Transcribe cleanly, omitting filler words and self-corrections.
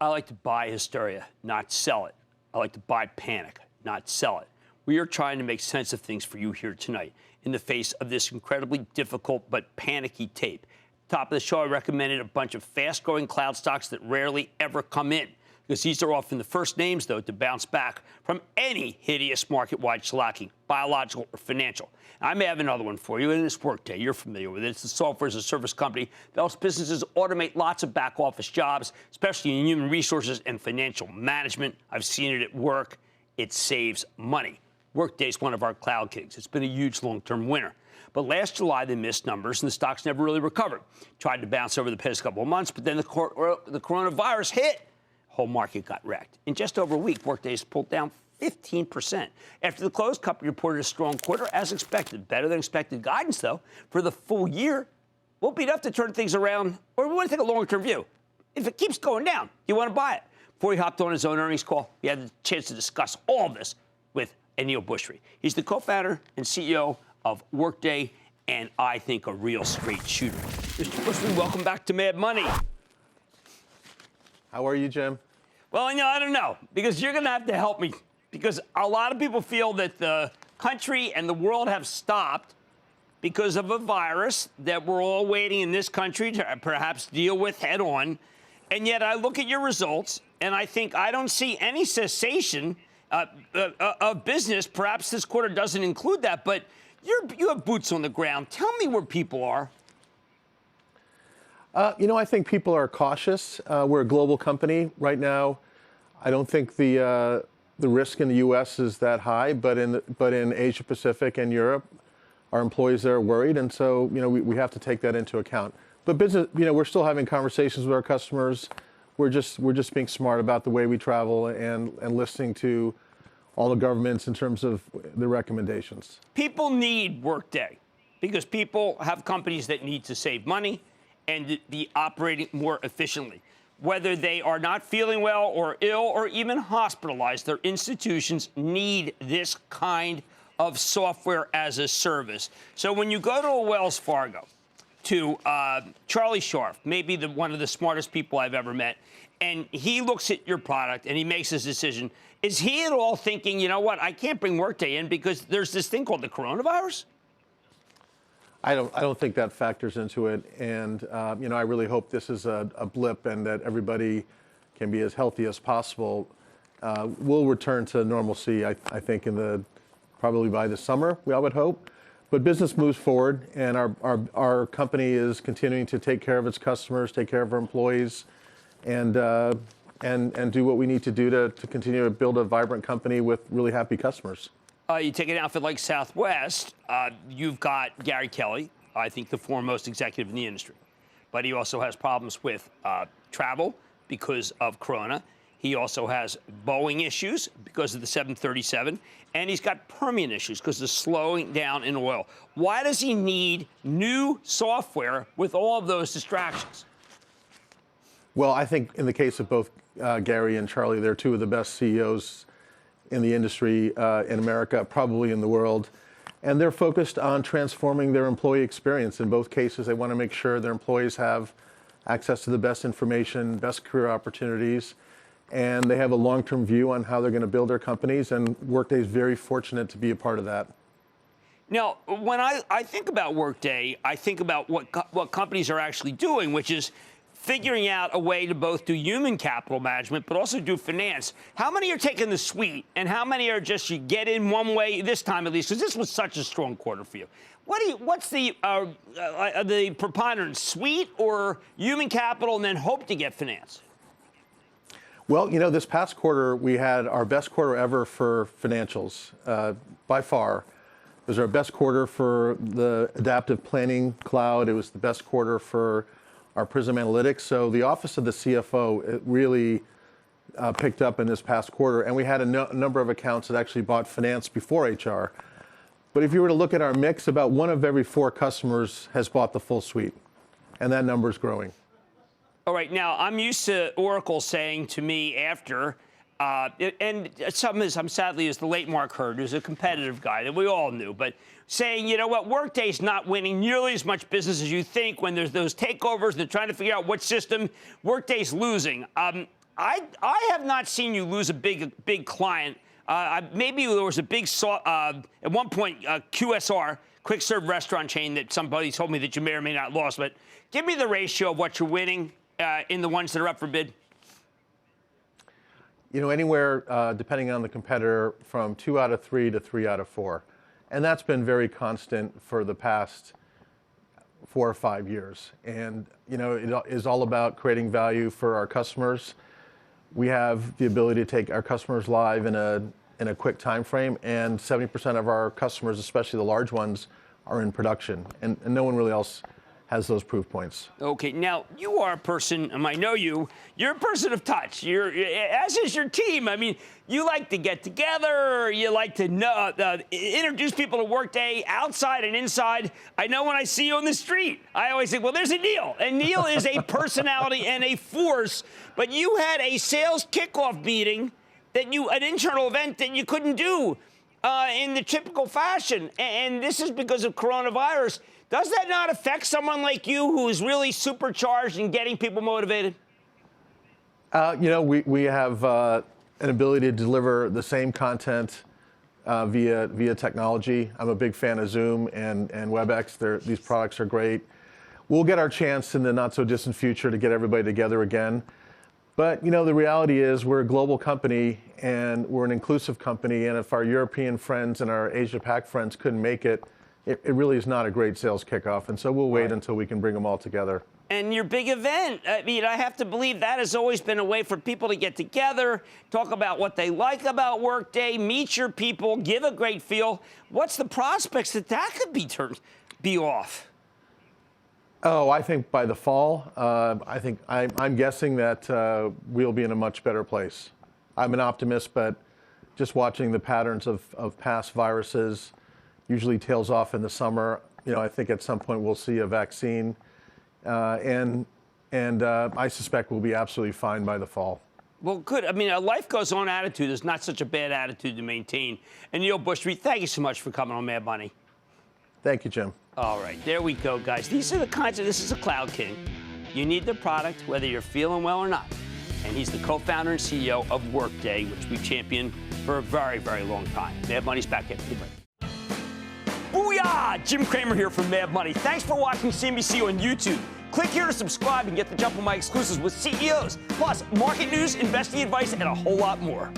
I like to buy hysteria, not sell it. I like to buy panic, not sell it. We are trying to make sense of things for you here tonight in the face of this incredibly difficult but panicky tape. Top of the show, I recommended a bunch of fast-growing cloud stocks that rarely ever come in, because these are often the first names, though, to bounce back from any hideous market-wide shellacking, biological or financial. I may have another one for you, and it's Workday. You're familiar with it. It's the software as a service company that helps businesses automate lots of back-office jobs, especially in human resources and financial management. I've seen it at work. It saves money. Workday is one of our cloud kings. It's been a huge long-term winner. But last July, they missed numbers, and the stocks never really recovered. Tried to bounce over the past couple of months, but then the coronavirus hit. Whole market got wrecked. In just over a week, Workday's pulled down 15%. After the close, company reported a strong quarter, as expected. Better than expected guidance, though. For the full year, won't be enough to turn things around, or we want to take a longer-term view. If it keeps going down, you want to buy it. Before he hopped on his own earnings call, he had the chance to discuss all of this with Aneel Bhushri. He's the co-founder and CEO of Workday, and I think a real straight shooter. Mr. Bhushri, welcome back to Mad Money. How are you, Jim? Well, I don't know, because you're going to have to help me, because a lot of people feel that the country and the world have stopped because of a virus that we're all waiting in this country to perhaps deal with head on. And yet I look at your results, and I think I don't see any cessation of business. Perhaps this quarter doesn't include that, but you have boots on the ground. Tell me where people are. I think people are cautious. We're a global company right now. I don't think the risk in the U.S. is that high, but in Asia Pacific and Europe, our employees are worried, and so we have to take that into account. But business, we're still having conversations with our customers. We're just being smart about the way we travel and listening to all the governments in terms of the recommendations. People need Workday because people have companies that need to save money and be operating more efficiently. Whether they are not feeling well or ill or even hospitalized, their institutions need this kind of software as a service. So when you go to a Wells Fargo, to Charlie Scharf, maybe one of the smartest people I've ever met, and he looks at your product and he makes his decision, is he at all thinking, you know what, I can't bring Workday in because there's this thing called the coronavirus? I don't think that factors into it, and I really hope this is a blip and that everybody can be as healthy as possible. We'll return to normalcy, I think, probably by the summer, I would hope. But business moves forward, and our company is continuing to take care of its customers, take care of our employees, and do what we need to do to continue to build a vibrant company with really happy customers. You take an outfit like Southwest, you've got Gary Kelly, I think the foremost executive in the industry. But he also has problems with travel because of Corona. He also has Boeing issues because of the 737. And he's got Permian issues because of the slowing down in oil. Why does he need new software with all of those distractions? Well, I think in the case of both Gary and Charlie, they're two of the best CEOs in the industry in America, probably in the world. And they're focused on transforming their employee experience. In both cases, they want to make sure their employees have access to the best information, best career opportunities, and they have a long-term view on how they're going to build their companies, and Workday is very fortunate to be a part of that. Now, when I think about Workday, I think about what companies are actually doing, which is figuring out a way to both do human capital management, but also do finance. How many are taking the suite, and how many are just you get in one way this time at least? Because this was such a strong quarter for you. What's the preponderance, suite or human capital, and then hope to get finance? Well, this past quarter we had our best quarter ever for financials by far. It was our best quarter for the adaptive planning cloud. It was the best quarter for our Prism Analytics. So the office of the CFO, it really picked up in this past quarter. And we had a number of accounts that actually bought finance before HR. But if you were to look at our mix, about 1 of every 4 customers has bought the full suite. And that number is growing. All right. Now, I'm used to Oracle saying to me after, and some sadly is the late Mark Hurd, who's a competitive guy that we all knew, but saying, you know what, Workday's not winning nearly as much business as you think when there's those takeovers and they're trying to figure out what system. Workday's losing. I have not seen you lose a big client. Maybe there was a big at one point QSR, quick serve restaurant chain, that somebody told me that you may or may not lost. But give me the ratio of what you're winning in the ones that are up for bid. Anywhere, depending on the competitor, from 2 out of 3 to 3 out of 4. And that's been very constant for the past 4 or 5 years. And, it is all about creating value for our customers. We have the ability to take our customers live in a quick time frame, and 70% of our customers, especially the large ones, are in production. And no one really else has those proof points. Okay, now you are a person, I know you're a person of touch. As is your team. I mean, you like to get together, you like to introduce people to Workday outside and inside. I know when I see you on the street, I always think, well, there's Aneel. And Aneel is a personality and a force, but you had a sales kickoff meeting an internal event that you couldn't do in the typical fashion. And this is because of coronavirus. Does that not affect someone like you who is really supercharged in getting people motivated? We have an ability to deliver the same content via technology. I'm a big fan of Zoom and WebEx. These products are great. We'll get our chance in the not-so-distant future to get everybody together again. But, the reality is we're a global company and we're an inclusive company. And if our European friends and our Asia-Pac friends couldn't make it, it really is not a great sales kickoff. And so we'll wait until we can bring them all together. And your big event, I have to believe that has always been a way for people to get together, talk about what they like about Workday, meet your people, give a great feel. What's the prospects that could be off? Oh, I think by the fall, I'm guessing that we'll be in a much better place. I'm an optimist, but just watching the patterns of past viruses usually tails off in the summer. I think at some point we'll see a vaccine, and I suspect we'll be absolutely fine by the fall. Well, good. A life goes on attitude is not such a bad attitude to maintain. Aneel Bhushri, thank you so much for coming on Mad Money. Thank you, Jim. All right, there we go, guys. This is a Cloud King. You need the product, whether you're feeling well or not. And he's the co-founder and CEO of Workday, which we championed for a very, very long time. Mad Money's back after the break. Booyah! Jim Cramer here from Mad Money. Thanks for watching CNBC on YouTube. Click here to subscribe and get the jump on my exclusives with CEOs, plus market news, investing advice, and a whole lot more.